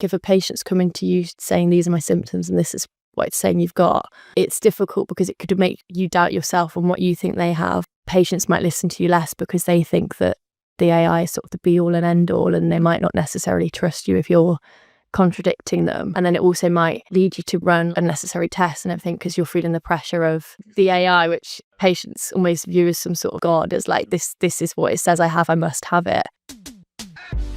if a patient's coming to you saying these are my symptoms and this is what it's saying you've got, it's difficult because it could make you doubt yourself on what you think they have. Patients might listen to you less because they think that the AI is sort of the be all and end all, and they might not necessarily trust you if you're contradicting them. And then it also might lead you to run unnecessary tests and everything because you're feeling the pressure of the AI, which patients almost view as some sort of god, as like this is what it says I have, I must have it.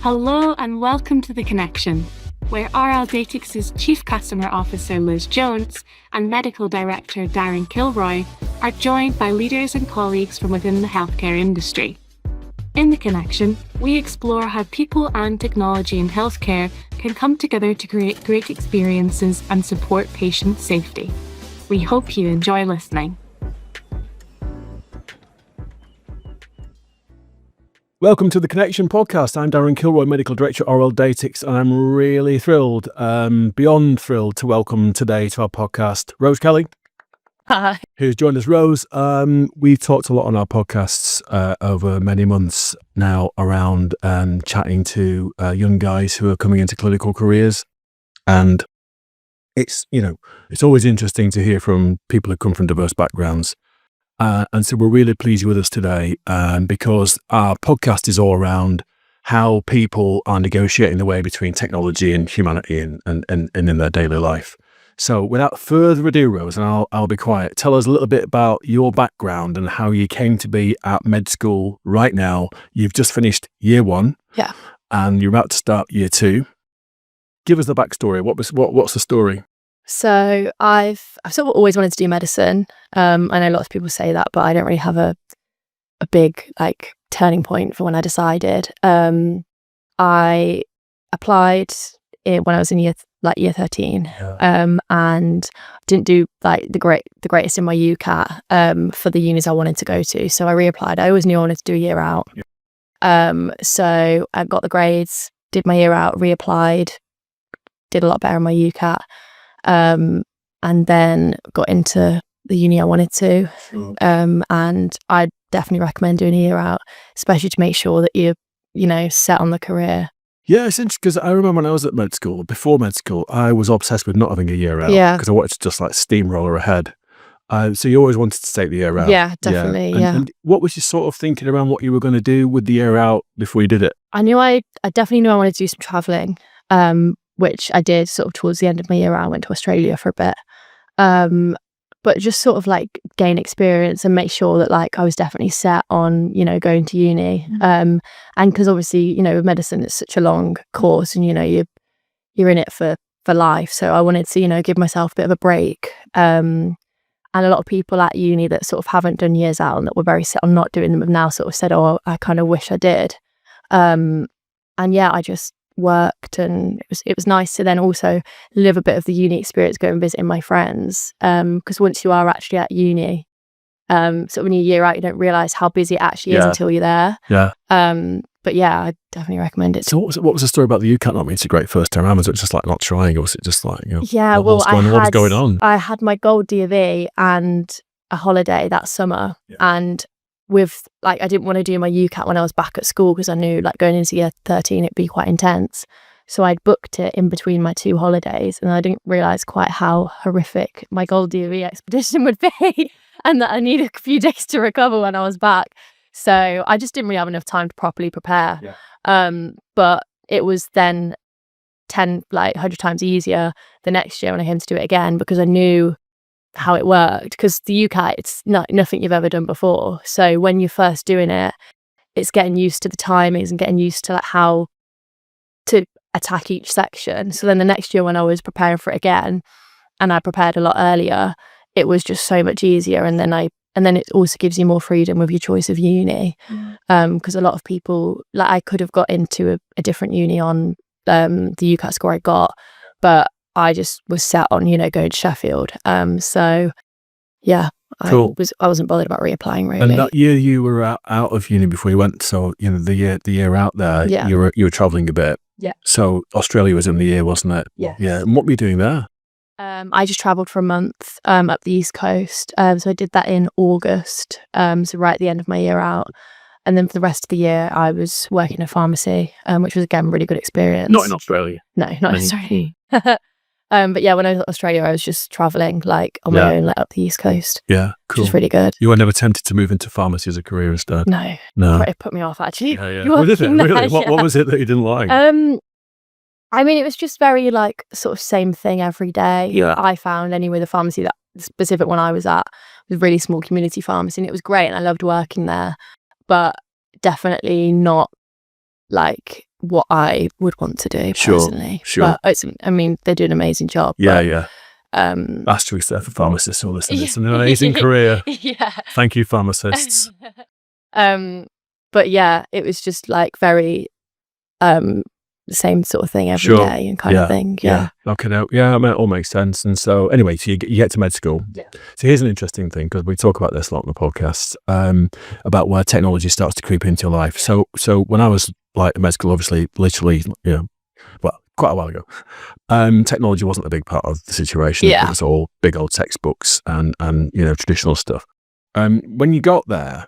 Hello and welcome to The Connection, where RLDatix's Chief Customer Officer Liz Jones and Medical Director Darren Kilroy are joined by leaders and colleagues from within the healthcare industry. In The Connection, we explore how people and technology in healthcare can come together to create great experiences and support patient safety. We hope you enjoy listening. Welcome to the Connection podcast. I'm Darren Kilroy, Medical Director at RLDatix, and I'm really thrilled, beyond thrilled, to welcome today to our podcast Rose Kelly. Hi. Who's joined us. Rose, we've talked a lot on our podcasts over many months now around chatting to young guys who are coming into clinical careers, and it's always interesting to hear from people who come from diverse backgrounds. And so we're really pleased you're with us today because our podcast is all around how people are negotiating the way between technology and humanity and in their daily life. So without further ado, Rose, and I'll be quiet, tell us a little bit about your background and how you came to be at med school right now. You've just finished year one. Yeah. And you're about to start year two. Give us the backstory. What's the story? So I've sort of always wanted to do medicine. I know lots of people say that, but I don't really have a big turning point for when I decided. I applied when I was in year 13, and didn't do the greatest in my UCAT for the unis I wanted to go to. So I reapplied. I always knew I wanted to do a year out. Yeah. So I got the grades, did my year out, reapplied, did a lot better in my UCAT. And then got into the uni I wanted to. And I definitely recommend doing a year out, especially to make sure that you're, set on the career. Yeah, it's interesting because I remember when I was at med school, before med school, I was obsessed with not having a year out because I wanted to just steamroller ahead. So you always wanted to take the year out. Yeah, definitely. Yeah. And what was you sort of thinking around what you were going to do with the year out before you did it? I definitely knew I wanted to do some traveling. Which I did sort of towards the end of my year. I went to Australia for a bit, but just sort of gain experience and make sure that I was definitely set on going to uni. And because obviously with medicine it's such a long course, and you're in it for life. So I wanted to give myself a bit of a break. And a lot of people at uni that sort of haven't done years out and that were very set on not doing them have now sort of said, "Oh, I kind of wish I did." And yeah, I just worked, and it was nice to then also live a bit of the uni experience, go and visiting my friends, because once you are actually at uni, sort of when you're a year out, you don't realise how busy it actually is until you're there. But yeah, I definitely recommend it. So what was the story about the UCAT not being so great first time around? Was it just not trying, or was it just what was going on? I had my gold DV and a holiday that summer, and with I didn't want to do my UCAT when I was back at school because I knew going into year 13 it'd be quite intense. So I'd booked it in between my two holidays, and I didn't realise quite how horrific my gold DV expedition would be and that I needed a few days to recover when I was back. So I just didn't really have enough time to properly prepare. But it was then 100 times easier the next year when I came to do it again, because I knew how it worked, because the UCAT, it's nothing you've ever done before. So when you're first doing it, it's getting used to the timings and getting used to how to attack each section. So then the next year when I was preparing for it again, and I prepared a lot earlier, it was just so much easier. And then it also gives you more freedom with your choice of uni, because a lot of people, I could have got into a different uni on the UCAT score I got, but I just was set on, going to Sheffield. So yeah, cool. I wasn't bothered about reapplying really. And that year you were out of uni before you went, so the year out there, you were travelling a bit. Yeah. So Australia was in the year, wasn't it? Yeah. Yeah. And what were you doing there? I just travelled for a month up the East Coast. So I did that in August, so right at the end of my year out. And then for the rest of the year, I was working in a pharmacy, which was, again, really good experience. Not in Australia. No, not in Australia. But yeah, when I was in Australia, I was just traveling like on my own, like up the East Coast. Yeah, cool. Which was really good. You were never tempted to move into pharmacy as a career instead? No. It put me off, actually. Yeah. What did it? Really? What was it that you didn't like? I mean, it was just very like sort of same thing every day. Yeah. I found anyway, the pharmacy, that specific one I was at, was a really small community pharmacy, and it was great and I loved working there, but definitely not like what I would want to do personally. Sure. But I mean, they do an amazing job. Yeah. Asterisk there for pharmacists who listen. It's an amazing career. Yeah. Thank you, pharmacists. But yeah, it was just like very the same sort of thing every day and kind of thing. Yeah. Okay. Yeah, it all makes sense. And so anyway, so you get to med school. Yeah. So here's an interesting thing, because we talk about this a lot on the podcast, about where technology starts to creep into your life. So when I was like in med school, obviously, literally, quite a while ago, technology wasn't a big part of the situation. Yeah. It was all big old textbooks and traditional stuff. When you got there,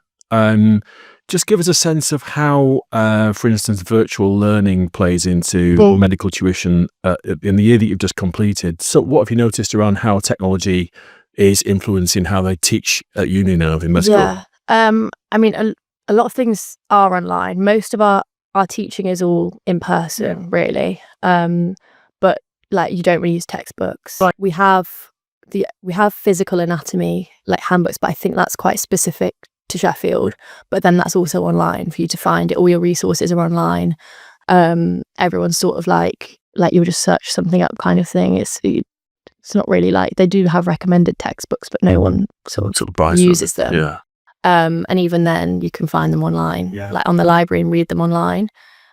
just give us a sense of how, for instance, virtual learning plays into medical tuition in the year that you've just completed. So what have you noticed around how technology is influencing how they teach at uni now in med school? Yeah. I mean, a lot of things are online. Most of our teaching is all in person, really. But like, you don't really use textbooks. Right. We have physical anatomy, like handbooks, but I think that's quite specific to Sheffield. But then that's also online for you to find it. All your resources are online. Everyone's sort of like you'll just search something up kind of thing. It's not really like, they do have recommended textbooks, but no one sort of buys uses them. Yeah. And even then you can find them online, like on the library, and read them online.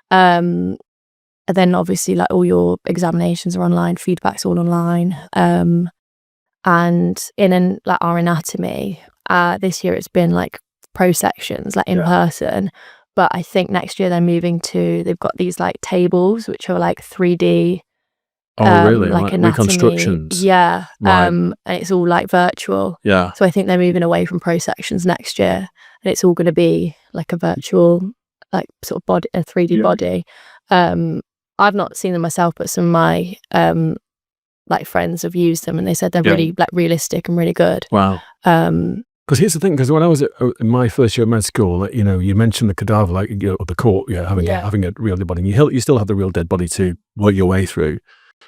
And then obviously like all your examinations are online, feedback's all online. And in like our anatomy, this year it's been like pro sections, like in person. But I think next year they've got these like tables which are like 3D. Oh, really? Like anatomy, anatomy. reconstructions. Yeah. Right. And it's all like virtual. Yeah. So I think they're moving away from pro sections next year, and it's all going to be like a virtual, like sort of body, a 3D body. I've not seen them myself, but some of my like friends have used them, and they said they're really like realistic and really good. Wow. Because here's the thing, because when I was in my first year of med school, you mentioned the cadaver, like the court, having a real dead body. You still have the real dead body to work your way through.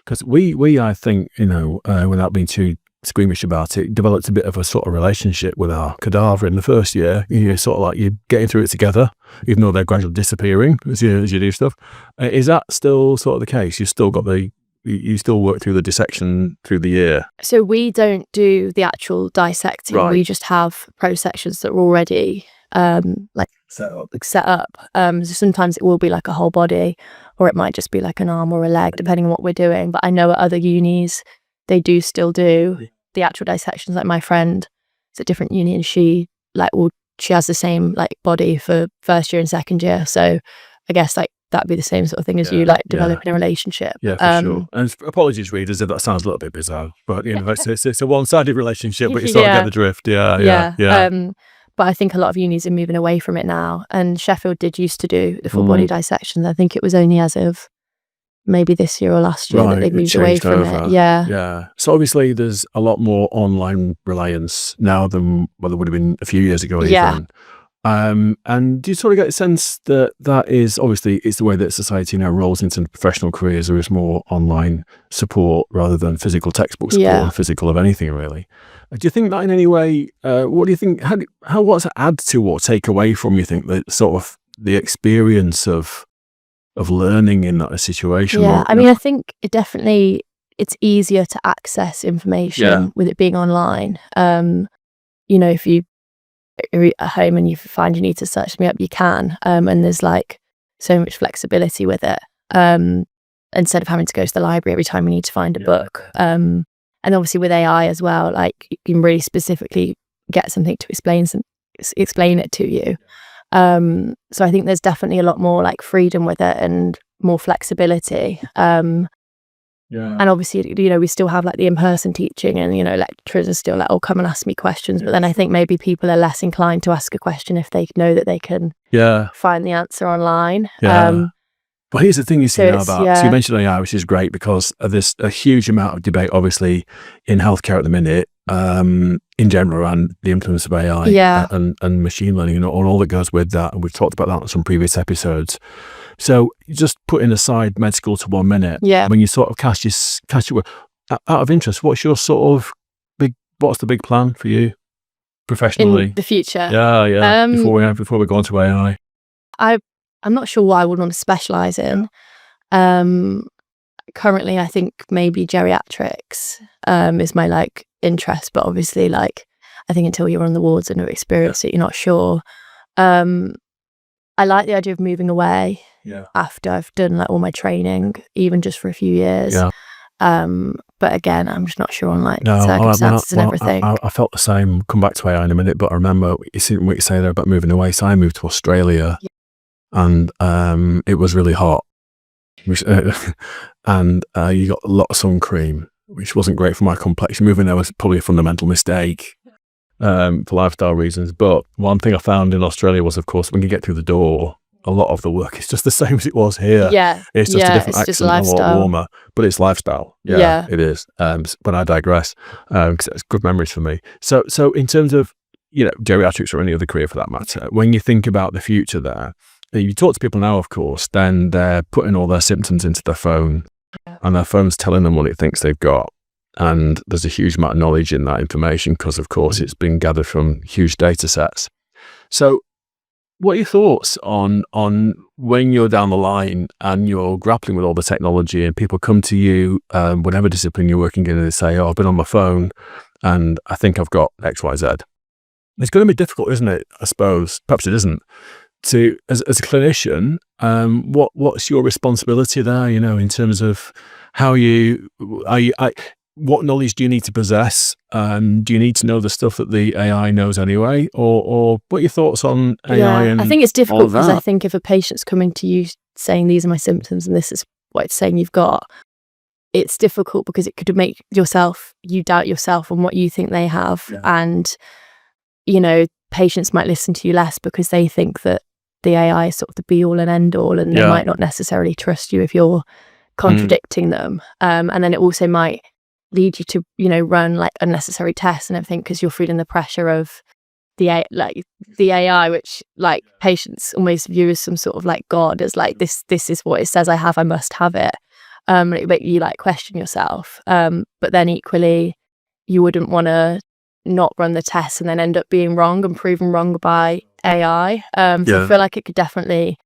Because we I think, without being too squeamish about it, developed a bit of a sort of relationship with our cadaver in the first year. You're sort of like, you're getting through it together, even though they're gradually disappearing as you do stuff. Is that still sort of the case? You still work through the dissection through the year? So we don't do the actual dissecting. Right. We just have pro sections that are already set up. So sometimes it will be like a whole body, or it might just be like an arm or a leg, depending on what we're doing. But I know at other unis they do still do the actual dissections. Like my friend is at a different uni, and she has the same like body for first year and second year. So I guess like that'd be the same sort of thing as you like developing a relationship. Yeah, for sure. And apologies, readers, if that sounds a little bit bizarre, but it's a one-sided relationship, but you sort of get the drift. Yeah. But I think a lot of unis are moving away from it now. And Sheffield did used to do the full body dissections. I think it was only as of maybe this year or last year that they've moved away from it. Yeah. So obviously there's a lot more online reliance now than there would have been a few years ago even. And do you sort of get a sense that is obviously it's the way that society now rolls into professional careers? There is more online support rather than physical textbook support, physical of anything really. Do you think that in any way? What do you think? How what's it add to or take away from? You think the sort of the experience of learning in that situation? Yeah, I mean, I think it's easier to access information with it being online. If you are at home and you find you need to search something up, you can. And there's like so much flexibility with it. Instead of having to go to the library every time you need to find a book. And obviously with AI as well, like you can really specifically get something to explain it to you. So I think there's definitely a lot more like freedom with it and more flexibility. And obviously, you know, we still have like the in-person teaching, and, you know, lecturers are still like, oh, come and ask me questions. But then I think maybe people are less inclined to ask a question if they know that they can find the answer online. Well, here's the thing you see So now about, so you mentioned AI, which is great because there's a huge amount of debate, obviously, in healthcare at the minute, in general, and the influence of AI and machine learning and all that goes with that. And we've talked about that in some previous episodes. So just putting aside med school to 1 minute, when you sort of cast your out of interest, what's your sort of what's the big plan for you professionally in the future? Before we go on to AI. I'm not sure what I would want to specialize in. Currently, I think maybe geriatrics is my like interest, but obviously, like, I think until you're on the wards and have experienced it, you're not sure. I like the idea of moving away after I've done like all my training, even just for a few years. But again, I'm just not sure on like circumstances and everything. I felt the same. Come back to AI in a minute, but I remember what you say there about moving away. So I moved to Australia, and it was really hot, and you got a lot of sun cream, which wasn't great for my complexion. Moving there was probably a fundamental mistake for lifestyle reasons. But one thing I found in Australia was, of course, when you get through the door, a lot of the work is just the same as it was here. It's just a different accent, a lot warmer, but it's lifestyle. It is. But I digress, because it's good memories for me. So in terms of, you know, geriatrics or any other career for that matter, when you think about the future there, you talk to people now, of course, then they're putting all their symptoms into their phone, and their phone's telling them what it thinks they've got. And there's a huge amount of knowledge in that information because, of course, it's been gathered from huge data sets. So what are your thoughts on when you're down the line and you're grappling with all the technology and people come to you, whatever discipline you're working in, and they say, oh, I've been on my phone and I think I've got X, Y, Z. It's going to be difficult, isn't it? I suppose. Perhaps it isn't. To as a clinician, what's your responsibility there? You know, in terms of how what knowledge do you need to possess? Do you need to know the stuff that the AI knows anyway, or what are your thoughts on AI? And I think it's difficult because I think if a patient's coming to you saying these are my symptoms and this is what it's saying you've got, it's difficult because it could make you doubt yourself on what you think they have, and you know, patients might listen to you less because they think that the AI is sort of the be all and end all, and they might not necessarily trust you if you're contradicting them. And then it also might lead you to, you know, run like unnecessary tests and everything because you're feeling the pressure of the AI, which like patients almost view as some sort of like God, as like this is what it says I have, I must have it. It make you like question yourself. But then equally, you wouldn't want to not run the tests and then end up being wrong and proven wrong by AI. So I feel like it could definitely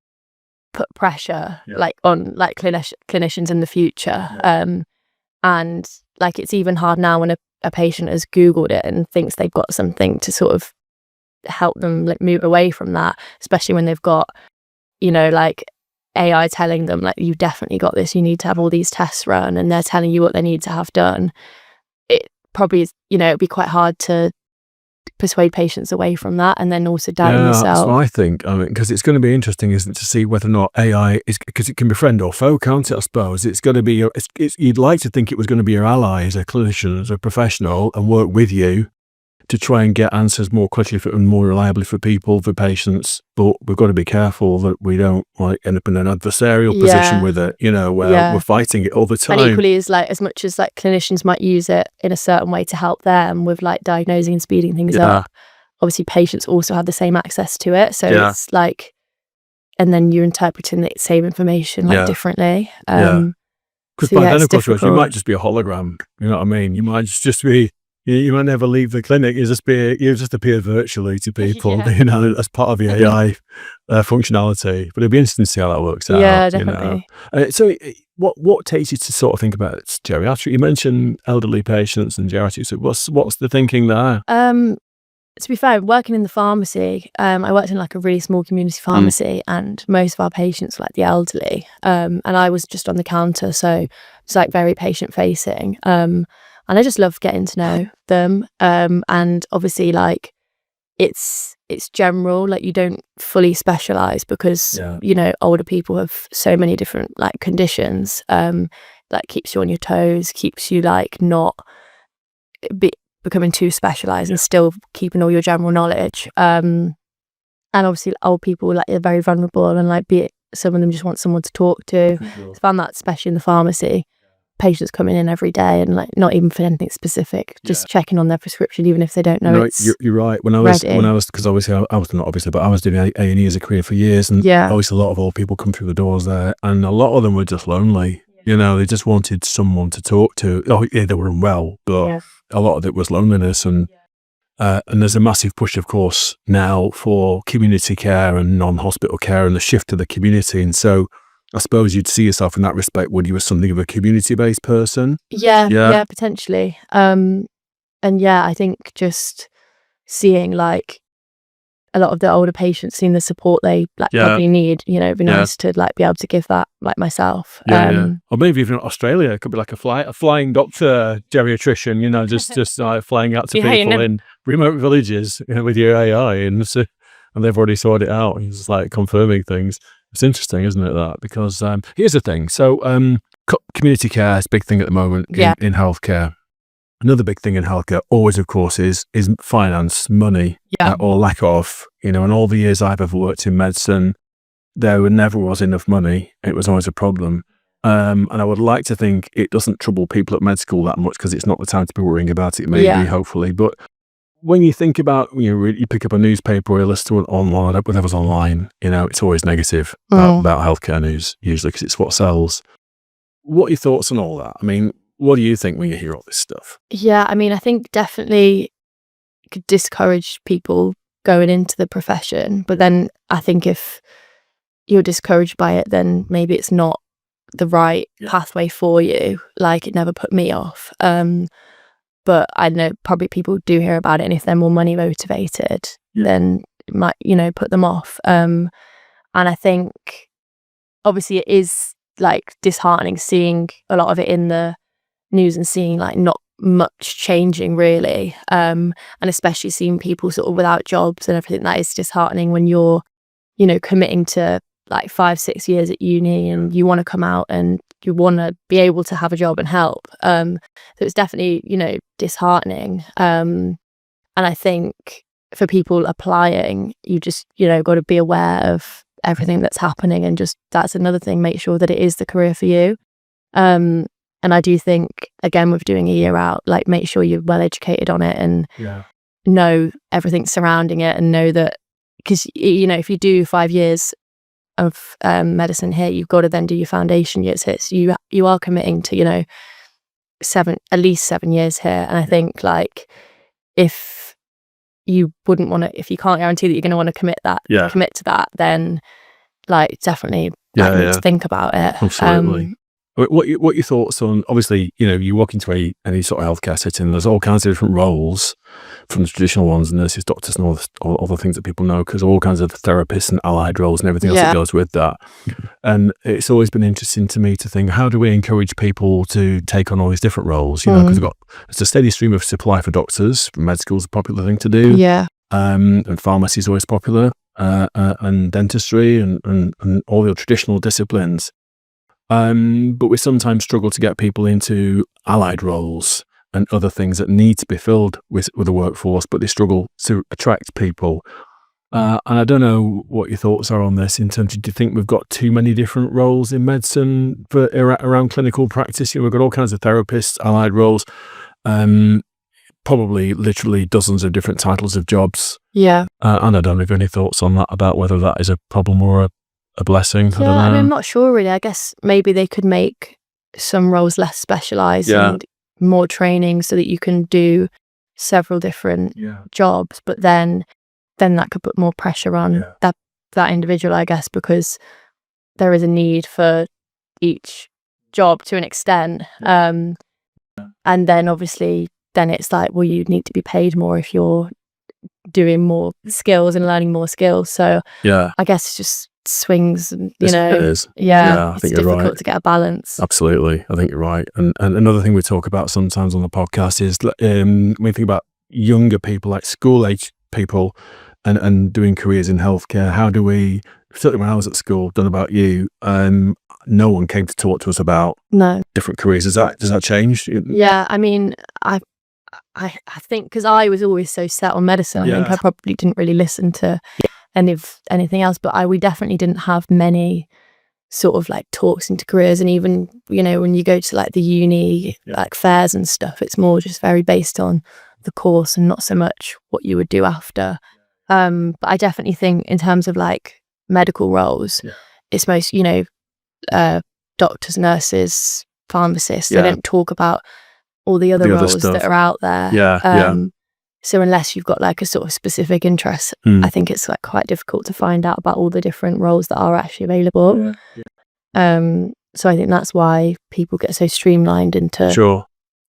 put pressure like on like clinicians in the future. And like it's even hard now when a patient has Googled it and thinks they've got something to sort of help them like move away from that, especially when they've got, you know, like AI telling them like, you've definitely got this, you need to have all these tests run, and they're telling you what they need to have done. It probably is, you know, it'd be quite hard to persuade patients away from that, and then also doubting yourself. That's what I think. I mean, because it's going to be interesting, isn't it, to see whether or not AI is, because it can be friend or foe, can't it? I suppose it's going to be. You'd like to think it was going to be your ally as a clinician, as a professional, and work with you to try and get answers more quickly and more reliably for people, for patients. But we've got to be careful that we don't like end up in an adversarial position with it, you know, where we're fighting it all the time. And equally, is like as much as like clinicians might use it in a certain way to help them with like diagnosing and speeding things up, obviously patients also have the same access to it. So it's like, and then you're interpreting the same information like differently. Because by then, of course, you might just be a hologram. You know what I mean? You might just be. You might never leave the clinic. You just appear virtually to people, you know, as part of the AI functionality. But it'll be interesting to see how that works out. Yeah, definitely. You know? So, what takes you to sort of think about geriatrics? You mentioned elderly patients and geriatrics. So what's the thinking there? To be fair, working in the pharmacy, I worked in like a really small community pharmacy, and most of our patients were like the elderly. And I was just on the counter, so it's like very patient facing. And I just love getting to know them. And obviously, like, it's general, like you don't fully specialize because, you know, older people have so many different like conditions. like keeps you on your toes, keeps you like not becoming too specialised and still keeping all your general knowledge. And obviously old people, like, they're very vulnerable, and like some of them just want someone to talk to. I found that especially in the pharmacy, patients coming in every day and like not even for anything specific, just checking on their prescription even if they don't know. No, you're right. When I was because obviously I was not obviously, but I was doing A&E as a career for years, and obviously a lot of old people come through the doors there, and a lot of them were just lonely. They just wanted someone to talk to. Oh yeah, they were unwell, but a lot of it was loneliness, and there's a massive push, of course, now for community care and non-hospital care and the shift to the community. And so I suppose you'd see yourself in that respect when you were something of a community-based person. Yeah, potentially. And I think just seeing like a lot of the older patients, seeing the support they probably need, it'd be nice to like be able to give that, like myself. Or maybe even in Australia, it could be like a flying doctor geriatrician, just flying out to people in remote villages with your AI, and they've already sorted it out. He's just like confirming things. It's interesting, isn't it, that? Because here's the thing. So community care is a big thing at the moment in healthcare. Another big thing in healthcare always, of course, is finance, money, or lack of. In all the years I've ever worked in medicine, there never was enough money. It was always a problem. And I would like to think it doesn't trouble people at med school that much, because it's not the time to be worrying about it, maybe, hopefully. But when you think about, you pick up a newspaper or you listen to it online, whatever's online, it's always negative about healthcare news, usually, because it's what sells. What are your thoughts on all that? I mean, what do you think when you hear all this stuff? Yeah, I mean, I think definitely could discourage people going into the profession. But then I think if you're discouraged by it, then maybe it's not the right pathway for you. Like, it never put me off. But I know probably people do hear about it, and if they're more money motivated, then it might, put them off. And I think obviously it is like disheartening seeing a lot of it in the news and seeing like not much changing really. And especially seeing people sort of without jobs and everything. That is disheartening when you're, committing to like 5-6 years at uni, and you want to come out and you want to be able to have a job and help. So it's definitely, disheartening. And I think for people applying, you just, got to be aware of everything that's happening, and just, that's another thing, make sure that it is the career for you. And I do think, again, with doing a year out, like, make sure you're well educated on it and know everything surrounding it, and know that, because, if you do 5 years of medicine here, you've got to then do your foundation years here. So you are committing to, at least 7 years here. And I think, like, if you can't guarantee that you're going to want to commit to that, then like, definitely need to think about it. Absolutely. What your thoughts on, obviously, you walk into any sort of healthcare setting, there's all kinds of different roles, from the traditional ones, nurses, doctors, and all the things that people know, because all kinds of therapists and allied roles and everything else that goes with that. And it's always been interesting to me to think, how do we encourage people to take on all these different roles? Because it's a steady stream of supply for doctors. Med school's a popular thing to do. And pharmacy is always popular, and dentistry and all the traditional disciplines. But we sometimes struggle to get people into allied roles and other things that need to be filled with the workforce, but they struggle to attract people. And I don't know what your thoughts are on this in terms of, do you think we've got too many different roles in medicine around clinical practice? We've got all kinds of therapists, allied roles, probably literally dozens of different titles of jobs. And I don't know if you have any thoughts on that, about whether that is a problem or a blessing. I don't know. I'm not sure really. I guess maybe they could make some roles less specialised and more training, so that you can do several different jobs, but then that could put more pressure on that individual, I guess, because there is a need for each job to an extent. And then obviously then it's like, well, you need to be paid more if you're doing more skills and learning more skills. So I guess it's just swings, and it is. I think it's difficult to get a balance. Absolutely, I think you're right. And another thing we talk about sometimes on the podcast is when we think about younger people, like school age people, and doing careers in healthcare, how do we certainly when I was at school, don't know about you, no one came to talk to us about No. different careers. Does that change? Yeah, I mean, I think because I was always so set on medicine, I think I probably didn't really listen to anything else, but we definitely didn't have many sort of like talks into careers. And even, you know, when you go to like the uni like fairs and stuff, it's more just very based on the course and not so much what you would do after. But I definitely think in terms of like medical roles, it's most, you know, doctors, nurses, pharmacists, they don't talk about all the other roles that are out there. So unless you've got like a sort of specific interest, I think it's like quite difficult to find out about all the different roles that are actually available. So I think that's why people get so streamlined into,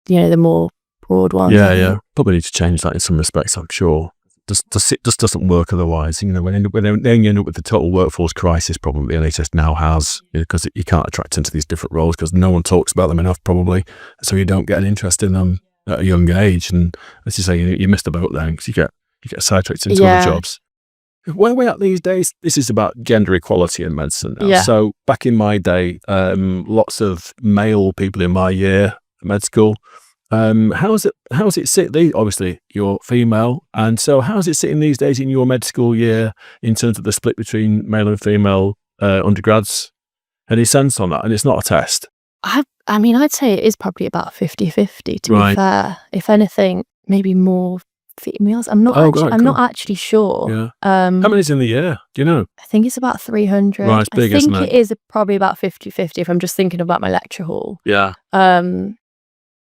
you know, the more broad ones. Probably need to change that in some respects, I'm sure. It just doesn't work otherwise. You know, when you end up with the total workforce crisis problem the NHS now has, because you can't attract into these different roles because no one talks about them enough, probably. So you don't get an interest in them at a young age, and as you say, you missed the boat there because you get sidetracked into other jobs. Where we're at these days, this is about gender equality in medicine now. So back in my day, lots of male people in my year at med school. How's it sit? Obviously, you're female, and so how's it sitting these days in your med school year in terms of the split between male and female undergrads? Any sense on that? And it's not a test. I mean, I'd say it is probably about 50-50, to be fair. If anything, maybe more females. I'm not actually sure. How many's in the year? Do you know? I think it's about 300. Right, it's big, isn't it? I think it is probably about 50-50 if I'm just thinking about my lecture hall.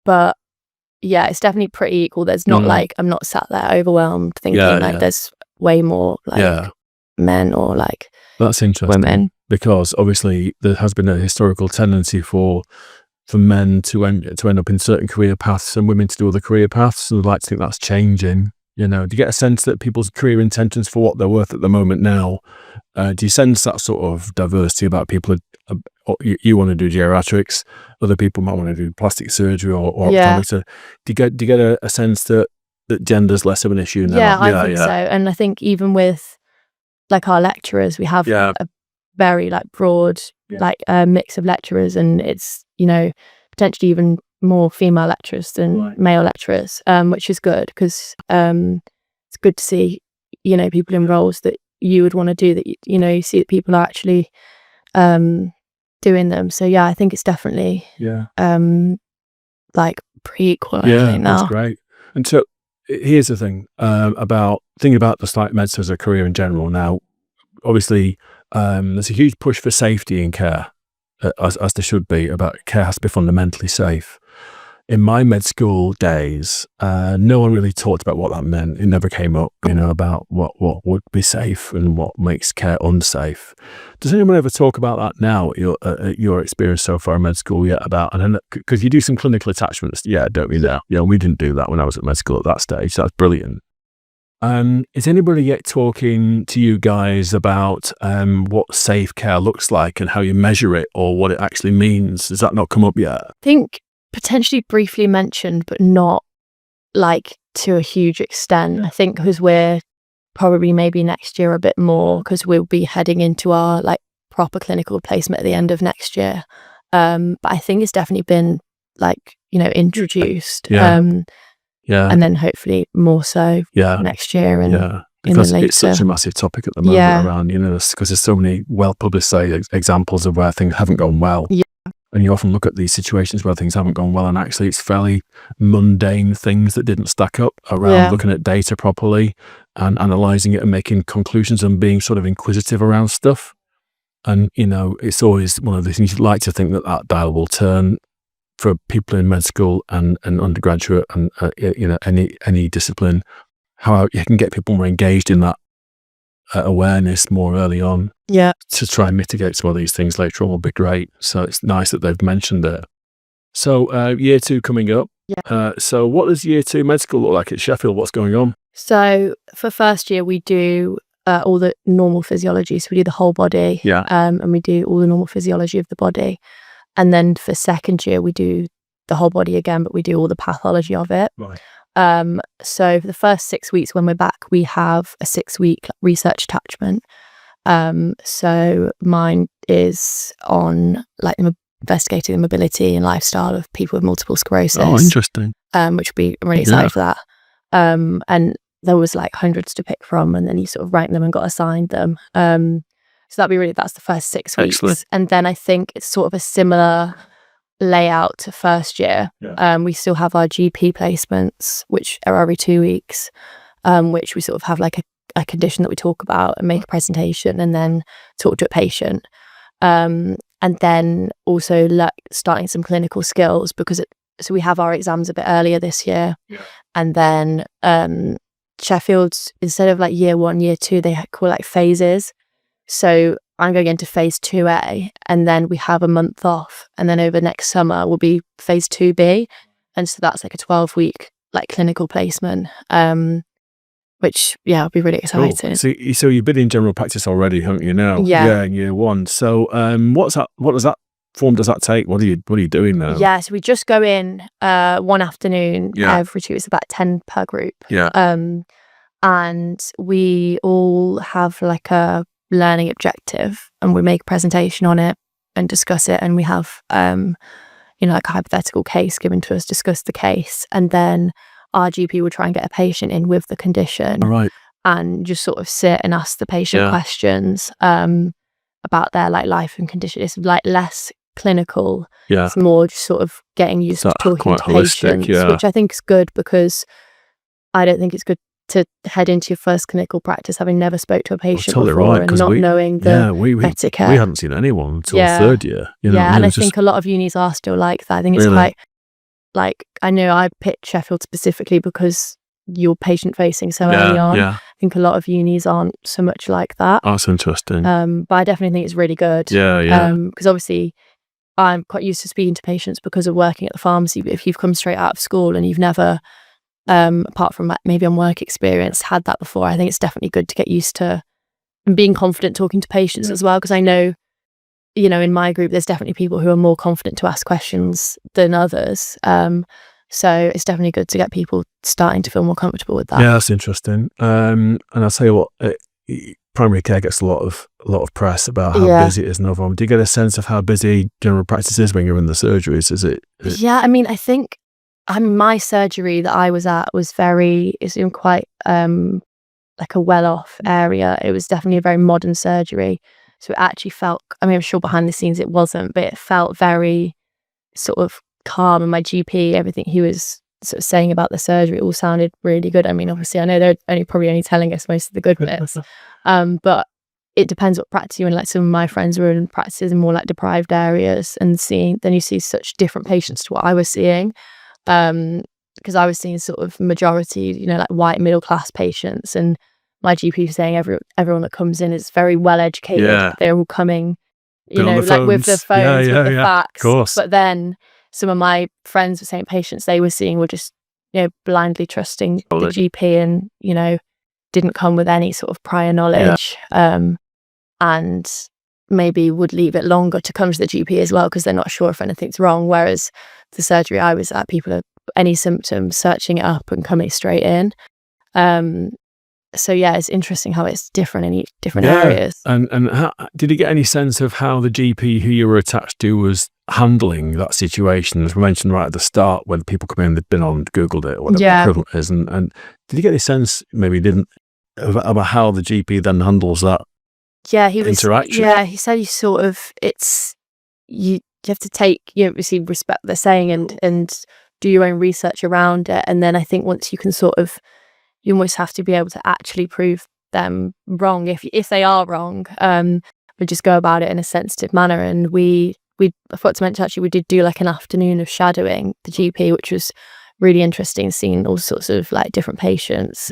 But yeah, it's definitely pretty equal. There's not like, I'm not sat there overwhelmed thinking there's way more like men or like that's interesting. Women. Because obviously there has been a historical tendency for men to end up in certain career paths and women to do other career paths. And I'd like to think that's changing. You know, do you get a sense that people's career intentions for what they're worth at the moment now? Do you sense that sort of diversity about people? You want to do geriatrics, other people might want to do plastic surgery or ophthalmics. Do you get a sense that gender's less of an issue now? Yeah, I think so. And I think even with like our lecturers, we have a very like broad like mix of lecturers, and it's, you know, potentially even more female lecturers than male lecturers, which is good because it's good to see, you know, people in roles that you would want to do, that you know, you see that people are actually doing them. So yeah, I think it's definitely like pretty equal. I think now. That's great. And so here's the thing about thinking about the like medicine as a career in general. Now, obviously, there's a huge push for safety in care, as there should be. About care has to be fundamentally safe. In my med school days, no one really talked about what that meant. It never came up, you know, about what would be safe and what makes care unsafe. Does anyone ever talk about that now? Your experience so far in med school yet? Because you do some clinical attachments, don't we? Now, we didn't do that when I was at med school at that stage. That's brilliant. Is anybody yet talking to you guys about what safe care looks like and how you measure it or what it actually means? Does that not come up yet? I think potentially briefly mentioned, but not like to a huge extent. I think because we're probably maybe next year a bit more, because we'll be heading into our like proper clinical placement at the end of next year. But I think it's definitely been like, you know, introduced. And then hopefully more so next year and because it's such a massive topic at the moment around, you know, because there's so many well publicized examples of where things haven't gone well. And you often look at these situations where things haven't gone well, and actually it's fairly mundane things that didn't stack up around looking at data properly and analysing it and making conclusions and being sort of inquisitive around stuff. And, you know, it's always one of the things you'd like to think that dial will turn for people in med school and undergraduate and, you know, any discipline, how you can get people more engaged in that awareness more early on. To try and mitigate some of these things later on will be great. So it's nice that they've mentioned it. So year 2 coming up. So what does year 2 med school look like at Sheffield? What's going on? So for first year, we do all the normal physiology. So we do the whole body and we do all the normal physiology of the body. And then for second year, we do the whole body again, but we do all the pathology of it. So for the first 6 weeks when we're back, we have a 6-week research attachment. So mine is on like investigating the mobility and lifestyle of people with multiple sclerosis. Oh, interesting. Which I'm really excited for that. And there was like hundreds to pick from, and then you sort of ranked them and got assigned them. So that's the first 6 weeks. Excellent. And then I think it's sort of a similar layout to first year. We still have our GP placements, which are every 2 weeks, which we sort of have like a condition that we talk about and make a presentation and then talk to a patient. And then also starting some clinical skills, because so we have our exams a bit earlier this year. And then Sheffield's, instead of like year 1, year 2, they call like phases. So I'm going into phase 2A, and then we have a month off, and then over next summer will be phase 2B, and so that's like a 12-week like clinical placement, which will be really exciting. Cool. So you've been in general practice already, haven't you? Now, in year 1. So what does that form does that take? What are you doing now? Yeah, so we just go in one afternoon every 2 weeks, about 10 per group. And we all have like a learning objective, and we make a presentation on it and discuss it, and we have like a hypothetical case given to us, discuss the case, and then our GP will try and get a patient in with the condition, and just sort of sit and ask the patient questions about their like life and condition. It's like less clinical. It's more just sort of getting used to talking to patients, which I think is good, because I don't think it's good to head into your first clinical practice having never spoke to a patient before and not knowing the etiquette. We hadn't seen anyone until third year. And I think a lot of unis are still like that. I think it's quite like, I know I picked Sheffield specifically because you're patient facing so early on. I think a lot of unis aren't so much like that. That's interesting. But I definitely think it's really good. Because obviously I'm quite used to speaking to patients because of working at the pharmacy. But if you've come straight out of school and you've never, apart from maybe on work experience, had that before, I think it's definitely good to get used to and being confident talking to patients as well. Because I know, in my group, there's definitely people who are more confident to ask questions than others. So it's definitely good to get people starting to feel more comfortable with that. Yeah, that's interesting. And I'll tell you what, primary care gets a lot of press about how busy it is and overwhelmed. Do you get a sense of how busy general practice is when you're in the surgeries? Is it? Yeah, I think my surgery that I was at was it's in quite like a well-off area. It was definitely a very modern surgery. So it actually felt, I'm sure behind the scenes it wasn't, but it felt very sort of calm. And my GP, everything he was sort of saying about the surgery, it all sounded really good. Obviously I know they're probably only telling us most of the good bits, but it depends what practice you're in. Like some of my friends were in practices in more like deprived areas, and then you see such different patients to what I was seeing, because I was seeing sort of majority, like white middle class patients, and my GP was saying everyone that comes in is very well educated. They're all coming, like with the phones, with the facts. Of course. But then some of my friends were saying patients they were seeing were just, blindly trusting the GP, and, didn't come with any sort of prior knowledge, and maybe would leave it longer to come to the GP as well because they're not sure if anything's wrong. Whereas the surgery I was at, people are any symptoms, searching it up and coming straight in. So it's interesting how it's different in different areas. And how, did you get any sense of how the GP who you were attached to was handling that situation? As we mentioned right at the start, when people come in, they've been on, Googled it, or whatever the equivalent is. And did you get any sense, maybe didn't, about how the GP then handles that interaction? Yeah, he said you have to take, obviously respect what they're saying and do your own research around it. And then I think once you can you almost have to be able to actually prove them wrong if they are wrong, but just go about it in a sensitive manner. And I forgot to mention, actually, we did do like an afternoon of shadowing the GP, which was really interesting, seeing all sorts of like different patients.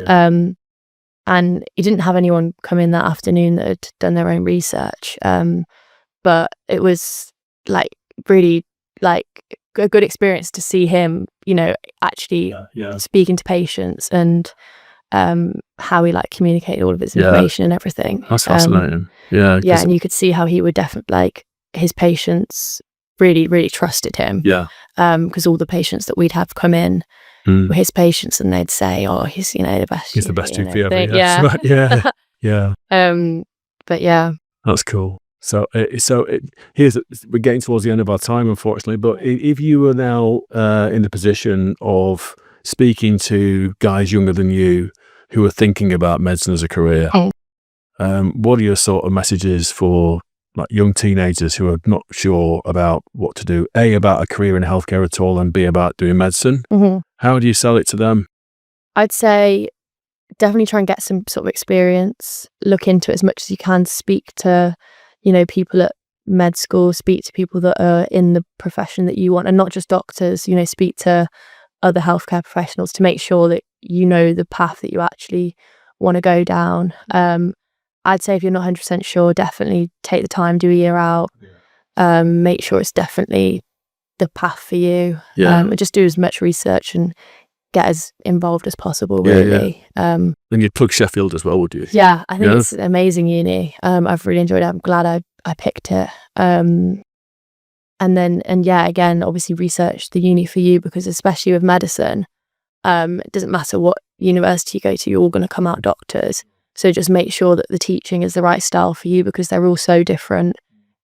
And he didn't have anyone come in that afternoon that had done their own research, but it was like really like a good experience to see him, actually speaking to patients and how he like communicated all of his information and everything. That's fascinating. And you could see how he would definitely, like, his patients really, really trusted him. Because all the patients that we'd have come in were his patients, and they'd say, "Oh, he's the best. He's the best GP ever." But yeah. That's cool. So we're getting towards the end of our time, unfortunately. But if you were now in the position of speaking to guys younger than you who are thinking about medicine as a career, what are your sort of messages for like young teenagers who are not sure about what to do? A, about a career in healthcare at all, and B, about doing medicine. Mm-hmm. How do you sell it to them? I'd say definitely try and get some sort of experience. Look into it as much as you can. Speak to, people at med school. Speak to people that are in the profession that you want, and not just doctors. Speak to other healthcare professionals to make sure that you know the path that you actually want to go down. I'd say if you're not 100% sure, definitely take the time, do a year out. Make sure it's definitely the path for you. Just do as much research and get as involved as possible, really. Then you'd plug Sheffield as well, would you? Yeah, I think it's an amazing uni. I've really enjoyed it. I'm glad I picked it. Again, obviously research the uni for you, because especially with medicine, it doesn't matter what university you go to, you're all going to come out doctors. So just make sure that the teaching is the right style for you, because they're all so different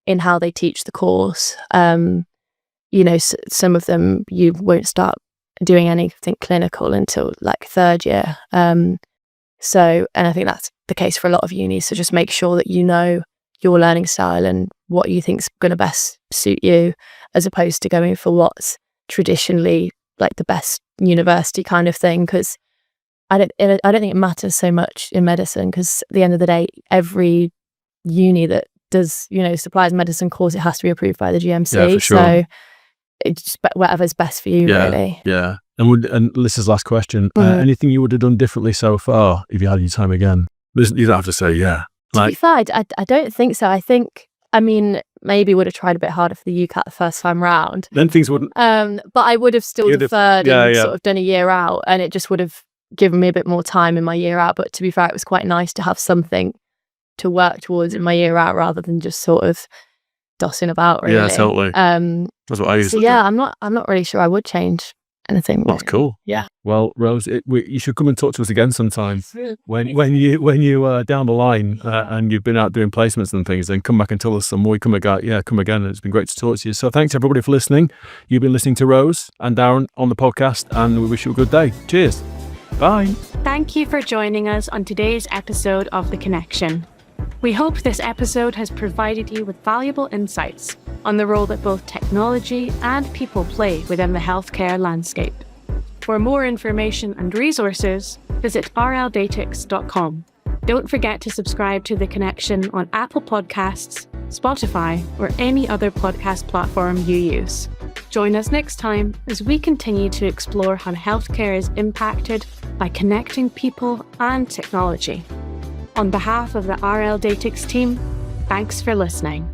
in how they teach the course. Some of them you won't start doing anything clinical until like third year. And I think that's the case for a lot of unis. So just make sure that you know your learning style and what you think's going to best suit you, as opposed to going for what's traditionally like the best university kind of thing. Because I don't think it matters so much in medicine, because at the end of the day, every uni that does supplies medicine course, it has to be approved by the GMC. Yeah, for sure. So it's just whatever's best for you, really. Yeah. And Lisa's last question: anything you would have done differently so far if you had your time again? You don't have to say yeah. To be fair, I don't think so. Maybe would have tried a bit harder for the UCAT the first time round. Then things wouldn't. But I would have still deferred and sort of done a year out, and it just would have given me a bit more time in my year out. But to be fair, it was quite nice to have something to work towards in my year out, rather than just sort of dossing about, really. Yeah, totally. That's what I used to do. I'm not really sure I would change anything. That's cool. Yeah. Well, Rose, you should come and talk to us again sometime when you are down the line and you've been out doing placements and things. Then come back and tell us some more. Come again. It's been great to talk to you. So thanks everybody for listening. You've been listening to Rose and Darren on the podcast, and we wish you a good day. Cheers. Bye. Thank you for joining us on today's episode of The Connection. We hope this episode has provided you with valuable insights on the role that both technology and people play within the healthcare landscape. For more information and resources, visit RLDatix.com. Don't forget to subscribe to The Connection on Apple Podcasts, Spotify, or any other podcast platform you use. Join us next time as we continue to explore how healthcare is impacted by connecting people and technology. On behalf of the RLDatix team, thanks for listening.